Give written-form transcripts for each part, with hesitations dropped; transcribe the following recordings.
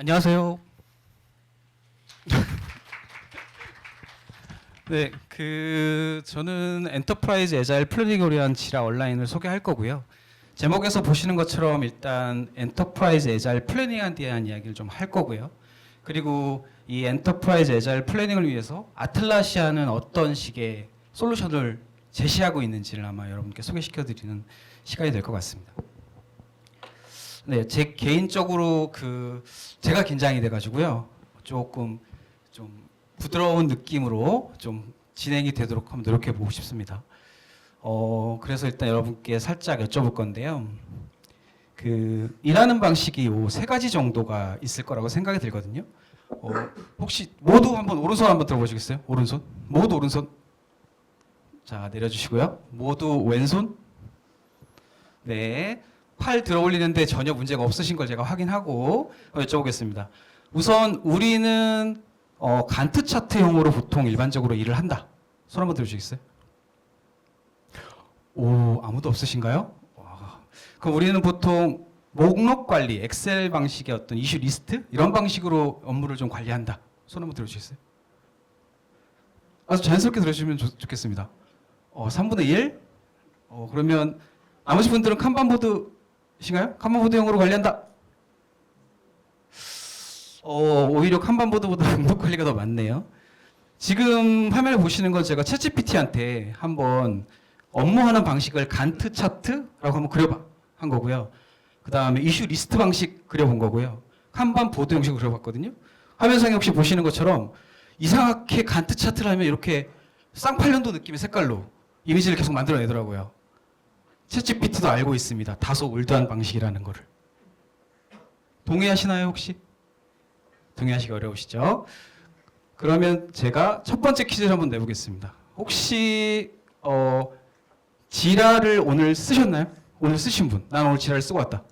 안녕하세요. 네, 저는 엔터프라이즈 애자일 플래닝을 위한 지라 온라인을 소개할 거고요. 제목에서 보시는 것처럼 일단 엔터프라이즈 애자일 플래닝에 대한 이야기를 좀 할 거고요. 그리고 이 엔터프라이즈 애자일 플래닝을 위해서 아틀라시아는 어떤 식의 솔루션을 제시하고 있는지를 아마 여러분께 소개시켜드리는 시간이 될 것 같습니다. 네, 제 개인적으로 제가 긴장이 돼가지고요. 조금 좀 부드러운 느낌으로 좀 진행이 되도록 한번 노력해 보고 싶습니다. 그래서 일단 여러분께 살짝 여쭤볼 건데요. 일하는 방식이 요 세 가지 정도가 있을 거라고 생각이 들거든요. 혹시 모두 한번 오른손 한번 들어보시겠어요? 오른손? 모두 오른손. 자, 내려주시고요. 모두 왼손. 네. 팔 들어 올리는데 전혀 문제가 없으신 걸 제가 확인하고 여쭤보겠습니다. 우선 우리는 간트 차트형으로 보통 일반적으로 일을 한다. 손 한번 들어주시겠어요? 오, 아무도 없으신가요? 와. 그럼 우리는 보통 목록 관리, 엑셀 방식의 어떤 이슈 리스트 이런 방식으로 업무를 좀 관리한다. 손 한번 들어주시겠어요? 아주 자연스럽게 들어주시면 좋겠습니다. 3분의 1? 그러면 나머지 분들은 칸반보드신가요? 칸반보드형으로 관리한다. 오히려 칸반보드보다 목록 관리가 더 많네요. 지금 화면을 보시는 건 제가 챗GPT한테 한번 업무하는 방식을 간트 차트라고 한번 한 거고요. 그 다음에 이슈 리스트 방식 그려본 거고요. 칸반 보드 형식으로 그려봤거든요. 화면상에 혹시 보시는 것처럼 이상하게 간트 차트를 하면 이렇게 쌍팔년도 느낌의 색깔로 이미지를 계속 만들어내더라고요. 챗GPT도 알고 있습니다. 다소 올드한 방식이라는 거를. 동의하시나요 혹시? 동의하시기 어려우시죠? 그러면 제가 첫 번째 퀴즈를 한번 내보겠습니다. 혹시 지라를 오늘 쓰셨나요? 오늘 쓰신 분. 난 오늘 지라를 쓰고 왔다.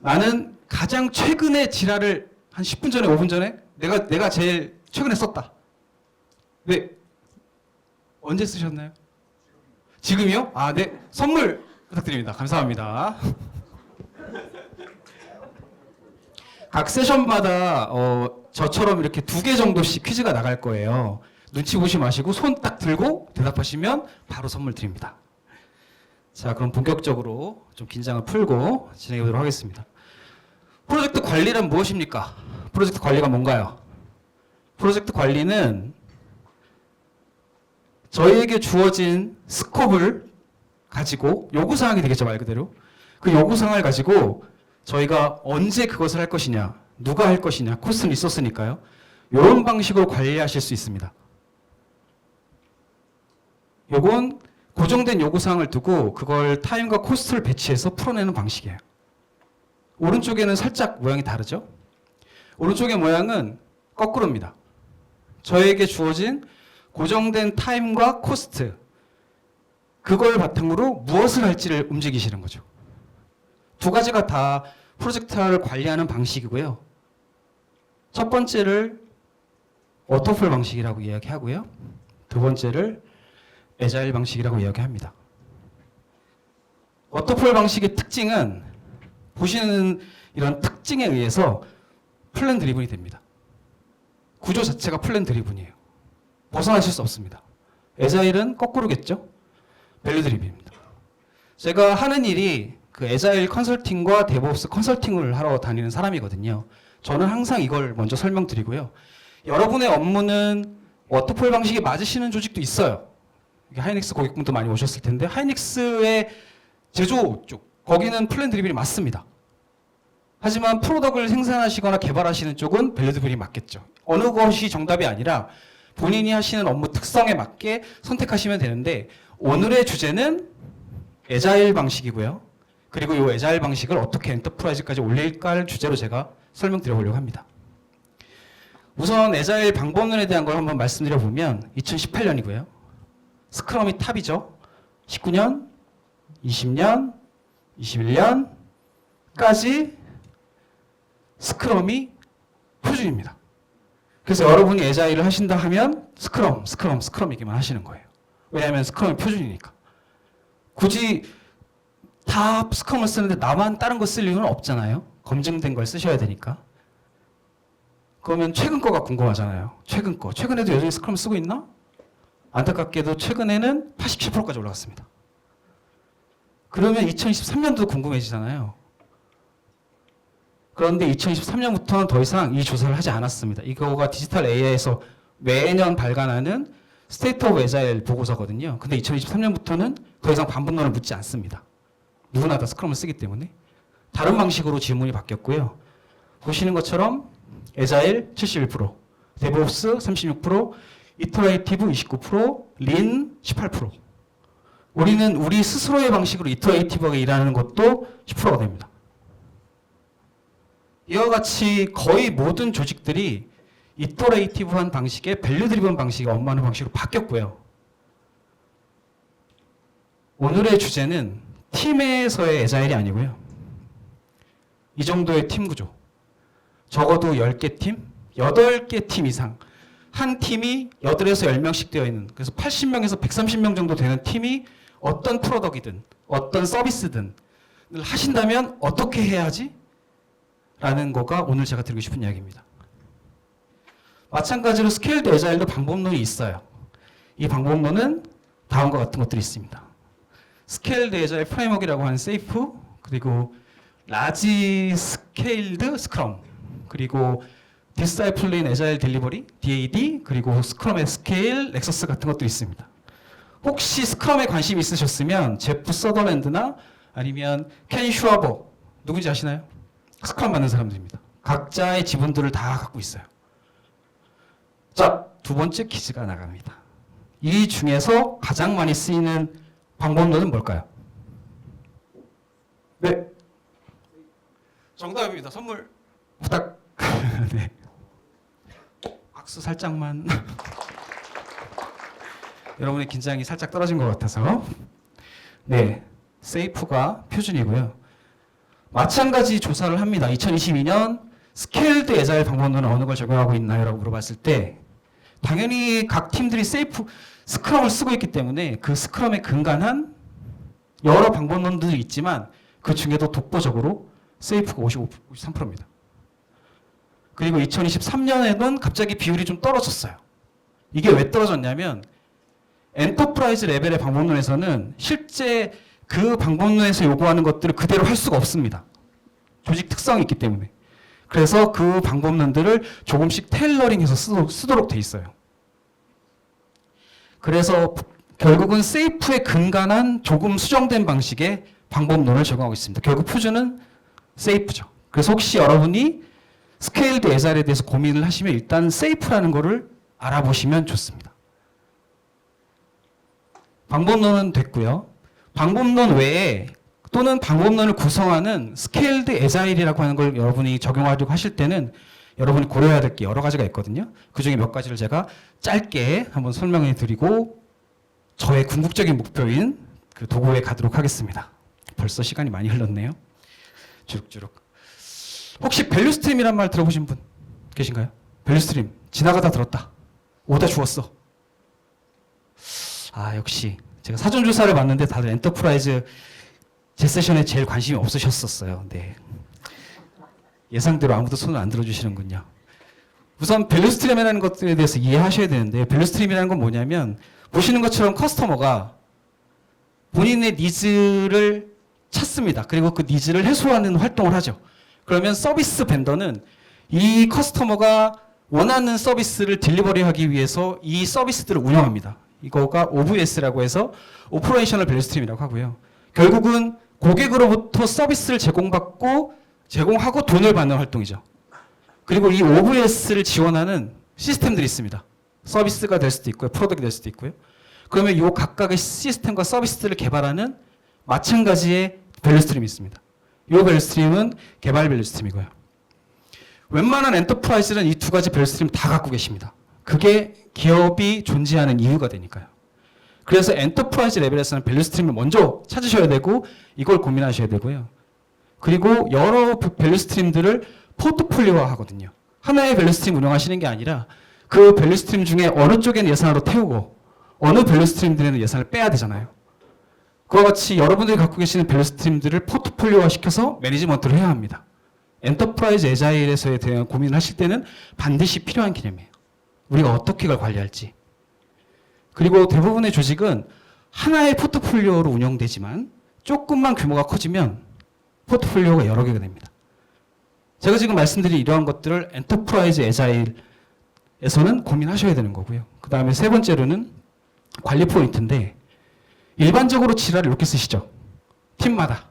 나는 가장 최근에 지라를 한 10분 전에 5분 전에 내가 제일 최근에 썼다. 네. 언제 쓰셨나요? 지금이요? 아, 네. 선물 부탁드립니다. 감사합니다. 각 세션마다 저처럼 이렇게 2개 정도씩 퀴즈가 나갈 거예요. 눈치 보시 마시고 손 딱 들고 대답하시면 바로 선물 드립니다. 자, 그럼 본격적으로 좀 긴장을 풀고 진행해 보도록 하겠습니다. 프로젝트 관리란 무엇입니까? 프로젝트 관리가 뭔가요? 프로젝트 관리는 저희에게 주어진 스콥을 가지고 요구사항이 되겠죠, 말 그대로. 그 요구사항을 가지고 저희가 언제 그것을 할 것이냐, 누가 할 것이냐, 코스트는 리소스니까요. 이런 방식으로 관리하실 수 있습니다. 요건 고정된 요구사항을 두고 그걸 타임과 코스트를 배치해서 풀어내는 방식이에요. 오른쪽에는 살짝 모양이 다르죠? 오른쪽의 모양은 거꾸로입니다. 저에게 주어진 고정된 타임과 코스트, 그걸 바탕으로 무엇을 할지를 움직이시는 거죠. 두 가지가 다 프로젝트를 관리하는 방식이고요. 첫 번째를 워터폴 방식이라고 이야기하고요. 두 번째를 애자일 방식이라고 이야기합니다. 워터폴 방식의 특징은 보시는 이런 특징에 의해서 플랜 드리븐이 됩니다. 구조 자체가 플랜 드리븐이에요. 벗어나실 수 없습니다. 애자일은 거꾸로겠죠? 밸류 드리븐입니다. 제가 하는 일이 애자일 컨설팅과 데브옵스 컨설팅을 하러 다니는 사람이거든요. 저는 항상 이걸 먼저 설명드리고요. 여러분의 업무는 워터폴 방식이 맞으시는 조직도 있어요. 하이닉스 고객분도 많이 오셨을 텐데 하이닉스의 제조 쪽, 거기는 플랜 드리븐이 맞습니다. 하지만 프로덕트를 생산하시거나 개발하시는 쪽은 밸류 드리븐이 맞겠죠. 어느 것이 정답이 아니라 본인이 하시는 업무 특성에 맞게 선택하시면 되는데 오늘의 주제는 애자일 방식이고요. 그리고 이 애자일 방식을 어떻게 엔터프라이즈까지 올릴까를 주제로 제가 설명드려보려고 합니다. 우선 애자일 방법론에 대한 걸 한번 말씀드려보면 2018년이고요. 스크럼이 탑이죠. 19년, 20년, 21년까지 스크럼이 표준입니다. 그래서 여러분이 애자일을 하신다 하면 스크럼 얘기만 하시는 거예요. 왜냐하면 스크럼이 표준이니까. 굳이 다 스크럼을 쓰는데 나만 다른 거 쓸 이유는 없잖아요. 검증된 걸 쓰셔야 되니까. 그러면 최근 거가 궁금하잖아요. 최근 거. 최근에도 여전히 스크럼 쓰고 있나? 안타깝게도 최근에는 87%까지 올라갔습니다. 그러면 2023년도 궁금해지잖아요. 그런데 2023년부터는 더 이상 이 조사를 하지 않았습니다. 이거가 디지털 AI에서 매년 발간하는 스테이트 오브 에자일 보고서거든요. 근데 2023년부터는 더 이상 반복론을 묻지 않습니다. 누구나 다 스크럼을 쓰기 때문에. 다른 방식으로 질문이 바뀌었고요. 보시는 것처럼 에자일 71%, 데브옵스 36%, 이터레이티브 29%, 린 18%. 우리는 우리 스스로의 방식으로 이터레이티브하게 일하는 것도 10%가 됩니다. 이와 같이 거의 모든 조직들이 이터레이티브한 방식의 밸류 드리븐 방식의 업무하는 방식으로 바뀌었고요. 오늘의 주제는 팀에서의 에자일이 아니고요. 이 정도의 팀 구조. 적어도 10개 팀, 8개 팀 이상. 한 팀이 8에서 10명씩 되어 있는, 그래서 80명에서 130명 정도 되는 팀이 어떤 프로덕이든 어떤 서비스든 하신다면 어떻게 해야지? 라는 거가 오늘 제가 드리고 싶은 이야기입니다. 마찬가지로 스케일드 에자일도 방법론이 있어요. 이 방법론은 다음과 같은 것들이 있습니다. 스케일드 에자일 프레임워크라고 하는 세이프, 그리고 라지 스케일드 스크럼, 그리고 디사이플린 에자일 딜리버리, DAD, 그리고 스크럼의 스케일, 넥서스 같은 것도 있습니다. 혹시 스크럼에 관심 있으셨으면 제프 서더랜드나 아니면 켄 슈아버, 누군지 아시나요? 스크럼 만든 사람들입니다. 각자의 지분들을 다 갖고 있어요. 자, 두 번째 퀴즈가 나갑니다. 이 중에서 가장 많이 쓰이는 방법론은 뭘까요? 네. 정답입니다. 선물 부탁. 네. 박수 살짝만. 여러분의 긴장이 살짝 떨어진 것 같아서. 네. 세이프가 표준이고요. 마찬가지 조사를 합니다. 2022년 스케일드 에자일 방법론은 어느 걸 적용하고 있나요? 라고 물어봤을 때 당연히 각 팀들이 스크럼을 쓰고 있기 때문에 그 스크럼에 근간한 여러 방법론들이 있지만 그 중에도 독보적으로 세이프가 53%입니다. 그리고 2023년에는 갑자기 비율이 좀 떨어졌어요. 이게 왜 떨어졌냐면 엔터프라이즈 레벨의 방법론에서는 실제 그 방법론에서 요구하는 것들을 그대로 할 수가 없습니다. 조직 특성이 있기 때문에. 그래서 그 방법론들을 조금씩 테일러링해서 쓰도록 돼 있어요. 그래서 결국은 세이프에 근간한 조금 수정된 방식의 방법론을 적용하고 있습니다. 결국 표준은 세이프죠. 그래서 혹시 여러분이 스케일드 에자일에 대해서 고민을 하시면 일단 세이프라는 거를 알아보시면 좋습니다. 방법론은 됐고요. 방법론 외에 또는 방법론을 구성하는 스케일드 에자일이라고 하는 걸 여러분이 적용하려고 하실 때는 여러분이 고려해야 될 게 여러 가지가 있거든요. 그 중에 몇 가지를 제가 짧게 한번 설명해 드리고 저의 궁극적인 목표인 그 도구에 가도록 하겠습니다. 벌써 시간이 많이 흘렀네요. 주룩주룩. 혹시 밸류스트림이란 말 들어보신 분 계신가요? 밸류스트림. 지나가다 들었다. 오다 주웠어. 아, 역시 제가 사전조사를 봤는데 다들 엔터프라이즈 제 세션에 제일 관심이 없으셨었어요. 네. 예상대로 아무도 손을 안 들어주시는군요. 우선 밸류스트림이라는 것들에 대해서 이해하셔야 되는데 밸류스트림이라는 건 뭐냐면 보시는 것처럼 커스터머가 본인의 니즈를 찾습니다. 그리고 그 니즈를 해소하는 활동을 하죠. 그러면 서비스 벤더는 이 커스터머가 원하는 서비스를 딜리버리하기 위해서 이 서비스들을 운영합니다. 이거가 OVS라고 해서 오퍼레이셔널 밸류스트림이라고 하고요. 결국은 고객으로부터 서비스를 제공하고 돈을 받는 활동이죠. 그리고 이 OVS를 지원하는 시스템들이 있습니다. 서비스가 될 수도 있고요. 프로덕트가 될 수도 있고요. 그러면 이 각각의 시스템과 서비스들을 개발하는 마찬가지의 밸류스트림이 있습니다. 이 밸류스트림은 개발 밸류스트림이고요. 웬만한 엔터프라이즈는 이 두 가지 밸류스트림 다 갖고 계십니다. 그게 기업이 존재하는 이유가 되니까요. 그래서 엔터프라이즈 레벨에서는 밸류스트림을 먼저 찾으셔야 되고 이걸 고민하셔야 되고요. 그리고 여러 밸류스트림들을 포트폴리오화 하거든요. 하나의 밸류스트림 운영하시는 게 아니라 그 밸류스트림 중에 어느 쪽에는 예산으로 태우고 어느 밸류스트림들에는 예산을 빼야 되잖아요. 그와 같이 여러분들이 갖고 계시는 밸류 스트림들을 포트폴리오화 시켜서 매니지먼트를 해야 합니다. 엔터프라이즈 애자일에서에 대한 고민을 하실 때는 반드시 필요한 개념이에요. 우리가 어떻게 이걸 관리할지. 그리고 대부분의 조직은 하나의 포트폴리오로 운영되지만 조금만 규모가 커지면 포트폴리오가 여러 개가 됩니다. 제가 지금 말씀드린 이러한 것들을 엔터프라이즈 애자일에서는 고민하셔야 되는 거고요. 그 다음에 세 번째로는 관리 포인트인데 일반적으로 지라를 이렇게 쓰시죠. 팀마다.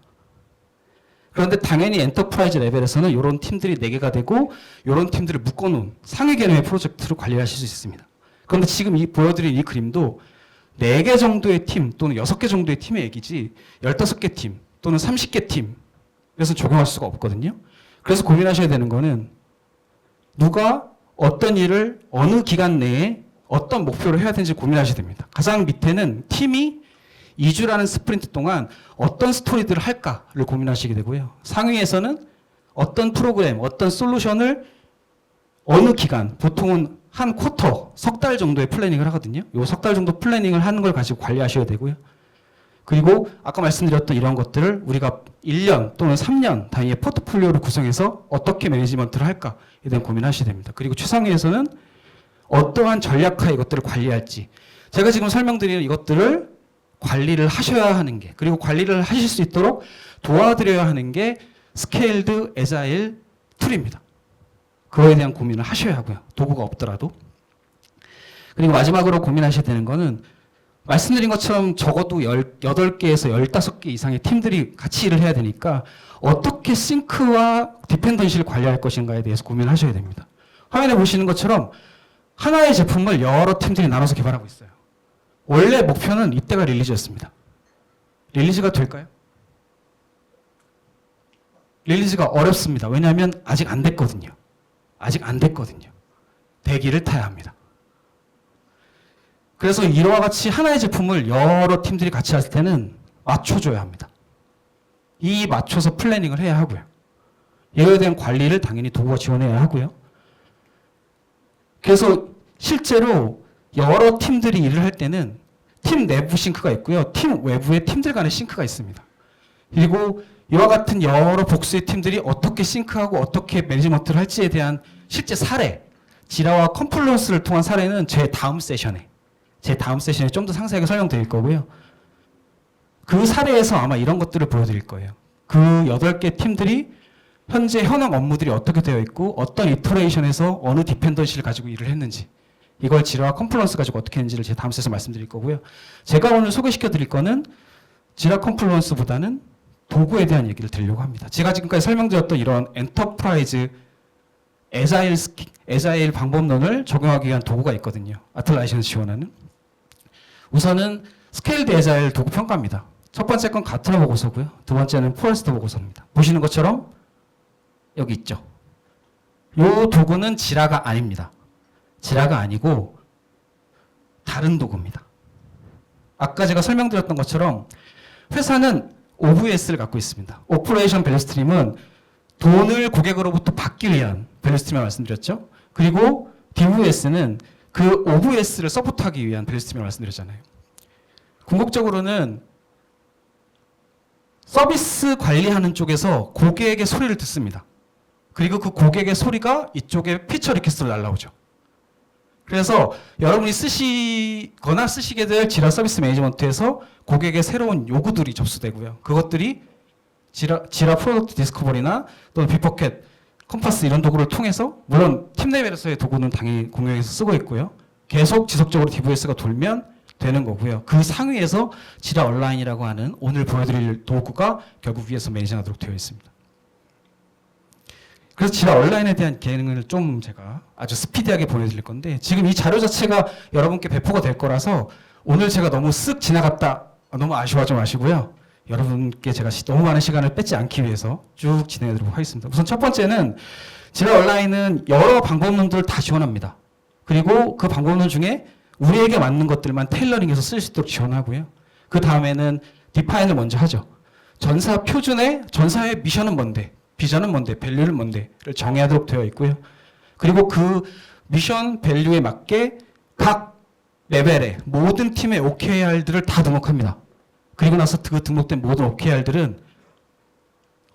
그런데 당연히 엔터프라이즈 레벨에서는 이런 팀들이 4개가 되고 이런 팀들을 묶어놓은 상위 개념의 프로젝트로 관리를 하실 수 있습니다. 그런데 지금 보여드린 이 그림도 4개 정도의 팀 또는 6개 정도의 팀의 얘기지 15개 팀 또는 30개 팀에서 적용할 수가 없거든요. 그래서 고민하셔야 되는 거는 누가 어떤 일을 어느 기간 내에 어떤 목표를 해야 되는지 고민하셔야 됩니다. 가장 밑에는 팀이 2주라는 스프린트 동안 어떤 스토리들을 할까를 고민하시게 되고요. 상위에서는 어떤 프로그램, 어떤 솔루션을 어느 기간, 보통은 한 쿼터, 석 달 정도의 플래닝을 하거든요. 요 석 달 정도 플래닝을 하는 걸 가지고 관리하셔야 되고요. 그리고 아까 말씀드렸던 이런 것들을 우리가 1년 또는 3년 단위의 포트폴리오를 구성해서 어떻게 매니지먼트를 할까에 대한 고민하셔야 됩니다. 그리고 최상위에서는 어떠한 전략화 이것들을 관리할지. 제가 지금 설명드리는 이것들을 관리를 하셔야 하는 게, 그리고 관리를 하실 수 있도록 도와드려야 하는 게 스케일드 애자일 툴입니다. 그거에 대한 고민을 하셔야 하고요. 도구가 없더라도. 그리고 마지막으로 고민하셔야 되는 거는 말씀드린 것처럼 적어도 18개에서 15개 이상의 팀들이 같이 일을 해야 되니까 어떻게 싱크와 디펜던시를 관리할 것인가에 대해서 고민하셔야 됩니다. 화면에 보시는 것처럼 하나의 제품을 여러 팀들이 나눠서 개발하고 있어요. 원래 목표는 이때가 릴리즈였습니다. 릴리즈가 될까요? 릴리즈가 어렵습니다. 왜냐하면 아직 안 됐거든요. 아직 안 됐거든요. 대기를 타야 합니다. 그래서 이와 같이 하나의 제품을 여러 팀들이 같이 할 때는 맞춰줘야 합니다. 이 맞춰서 플래닝을 해야 하고요. 이거에 대한 관리를 당연히 도구가 지원해야 하고요. 그래서 실제로 여러 팀들이 일을 할 때는 팀 내부 싱크가 있고요. 팀 외부의 팀들 간의 싱크가 있습니다. 그리고 이와 같은 여러 복수의 팀들이 어떻게 싱크하고 어떻게 매니지먼트를 할지에 대한 실제 사례, 지라와 컴플루언스를 통한 사례는 제 다음 세션에 좀 더 상세하게 설명드릴 거고요. 그 사례에서 아마 이런 것들을 보여드릴 거예요. 그 8개 팀들이 현재 현황 업무들이 어떻게 되어 있고 어떤 이터레이션에서 어느 디펜던시를 가지고 일을 했는지, 이걸 지라와 컴플루언스 가지고 어떻게 했는지를 제 다음 세션 말씀드릴 거고요. 제가 오늘 소개시켜 드릴 거는 지라 컴플루언스보다는 도구에 대한 얘기를 드리려고 합니다. 제가 지금까지 설명드렸던 이런 엔터프라이즈 애자일 방법론을 적용하기 위한 도구가 있거든요. 아틀라이션을 지원하는. 우선은 스케일드 애자일 도구 평가입니다. 첫 번째 건 가트너 보고서고요. 두 번째는 포레스터 보고서입니다. 보시는 것처럼 여기 있죠. 이 도구는 지라가 아닙니다. 지라가 아니고 다른 도구입니다. 아까 제가 설명드렸던 것처럼 회사는 OVS를 갖고 있습니다. 오퍼레이션 밸류 스트림은 돈을 고객으로부터 받기 위한 밸류 스트림을 말씀드렸죠. 그리고 DVS는 그 OVS를 서포트하기 위한 밸류 스트림을 말씀드렸잖아요. 궁극적으로는 서비스 관리하는 쪽에서 고객의 소리를 듣습니다. 그리고 그 고객의 소리가 이쪽에 피처 리퀘스트로 날라오죠. 그래서 여러분이 쓰시거나 쓰시게 될 지라 서비스 매니지먼트에서 고객의 새로운 요구들이 접수되고요. 그것들이 지라 프로덕트 디스커버리나 또는 빅버켓, 컴파스 이런 도구를 통해서, 물론 팀 레벨에서의 도구는 당연히 공용해서 쓰고 있고요. 계속 지속적으로 DVS가 돌면 되는 거고요. 그 상위에서 지라 온라인이라고 하는 오늘 보여드릴 도구가 결국 위에서 매니징하도록 되어 있습니다. 그래서 지라 온라인에 대한 기능을 좀 제가 아주 스피디하게 보여드릴 건데, 지금 이 자료 자체가 여러분께 배포가 될 거라서 오늘 제가 너무 쓱 지나갔다 너무 아쉬워하지 마시고요. 여러분께 제가 너무 많은 시간을 뺏지 않기 위해서 쭉 진행해 드리도록 하겠습니다. 우선 첫 번째는 지라 온라인은 여러 방법론들을 다 지원합니다. 그리고 그 방법론 중에 우리에게 맞는 것들만 테일러링해서 쓸 수 있도록 지원하고요. 그 다음에는 디파인을 먼저 하죠. 전사 표준의 전사의 미션은 뭔데, 비전은 뭔데, 밸류는 뭔데를 정의하도록 되어 있고요. 그리고 그 미션 밸류에 맞게 각 레벨의 모든 팀의 OKR들을 다 등록합니다. 그리고 나서 그 등록된 모든 OKR들은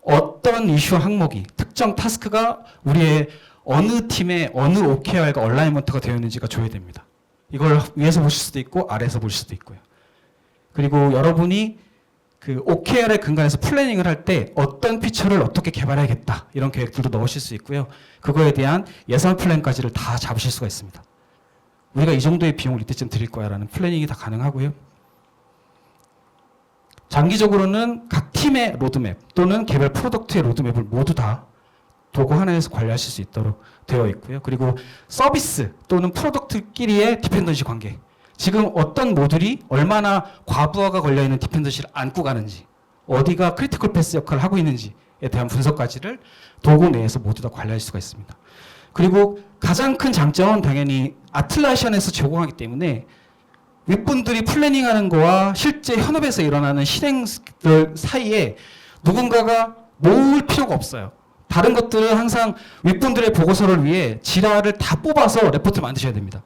어떤 이슈 항목이 특정 타스크가 우리의 어느 팀의 어느 OKR과 얼라이먼트가 되어 있는지가 조회됩니다. 이걸 위에서 보실 수도 있고 아래에서 보실 수도 있고요. 그리고 여러분이 그 OKR에 근간해서 플래닝을 할 때 어떤 피처를 어떻게 개발해야겠다 이런 계획들도 넣으실 수 있고요. 그거에 대한 예산 플랜까지를 다 잡으실 수가 있습니다. 우리가 이 정도의 비용을 이때쯤 드릴 거야 라는 플래닝이 다 가능하고요. 장기적으로는 각 팀의 로드맵 또는 개별 프로덕트의 로드맵을 모두 다 도구 하나에서 관리하실 수 있도록 되어 있고요. 그리고 서비스 또는 프로덕트끼리의 디펜던시 관계. 지금 어떤 모듈이 얼마나 과부하가 걸려있는 디펜던시를 안고 가는지, 어디가 크리티컬 패스 역할을 하고 있는지에 대한 분석까지를 도구 내에서 모두 다 관리할 수가 있습니다. 그리고 가장 큰 장점은 당연히 아틀라시안에서 제공하기 때문에 윗분들이 플래닝하는 거와 실제 현업에서 일어나는 실행들 사이에 누군가가 모을 필요가 없어요. 다른 것들은 항상 윗분들의 보고서를 위해 지라를 다 뽑아서 레포트를 만드셔야 됩니다.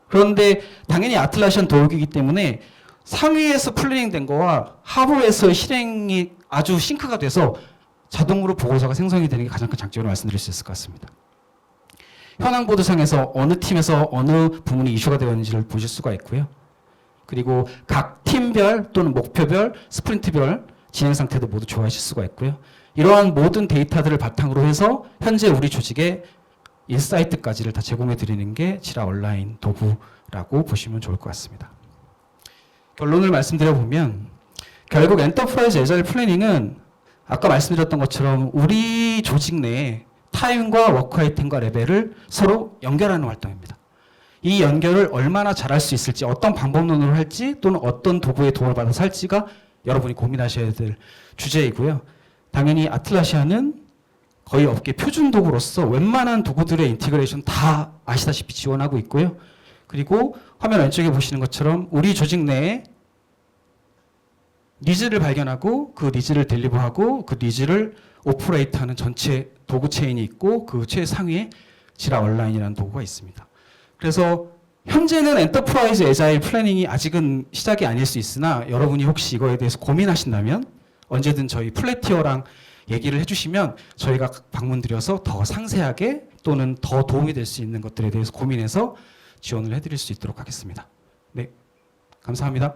그런데 당연히 아틀라시안 도구이기 때문에 상위에서 플래닝된 거와 하부에서의 실행이 아주 싱크가 돼서 자동으로 보고서가 생성이 되는 게 가장 큰 장점으로 말씀드릴 수 있을 것 같습니다. 현황 보드상에서 어느 팀에서 어느 부문이 이슈가 되었는지를 보실 수가 있고요. 그리고 각 팀별 또는 목표별, 스프린트별 진행 상태도 모두 조회하실 수가 있고요. 이러한 모든 데이터들을 바탕으로 해서 현재 우리 조직의 인사이트까지를 다 제공해 드리는 게 지라 온라인 도구라고 보시면 좋을 것 같습니다. 결론을 말씀드려 보면 결국 엔터프라이즈 애자일 플래닝은 아까 말씀드렸던 것처럼 우리 조직 내에 타임과 워크 아이템과 레벨을 서로 연결하는 활동입니다. 이 연결을 얼마나 잘할 수 있을지, 어떤 방법론으로 할지 또는 어떤 도구의 도움을 받아서 할지가 여러분이 고민하셔야 될 주제이고요. 당연히 아틀라시안은 거의 업계 표준 도구로서 웬만한 도구들의 인티그레이션 다 아시다시피 지원하고 있고요. 그리고 화면 왼쪽에 보시는 것처럼 우리 조직 내에 니즈를 발견하고 그 니즈를 딜리버하고 그 니즈를 오퍼레이트하는 전체 도구 체인이 있고 그 최상위에 지라 온라인이라는 도구가 있습니다. 그래서 현재는 엔터프라이즈 애자일 플래닝이 아직은 시작이 아닐 수 있으나 여러분이 혹시 이거에 대해서 고민하신다면 언제든 저희 플래티어랑 얘기를 해주시면 저희가 방문드려서 더 상세하게 또는 더 도움이 될 수 있는 것들에 대해서 고민해서 지원을 해드릴 수 있도록 하겠습니다. 네, 감사합니다.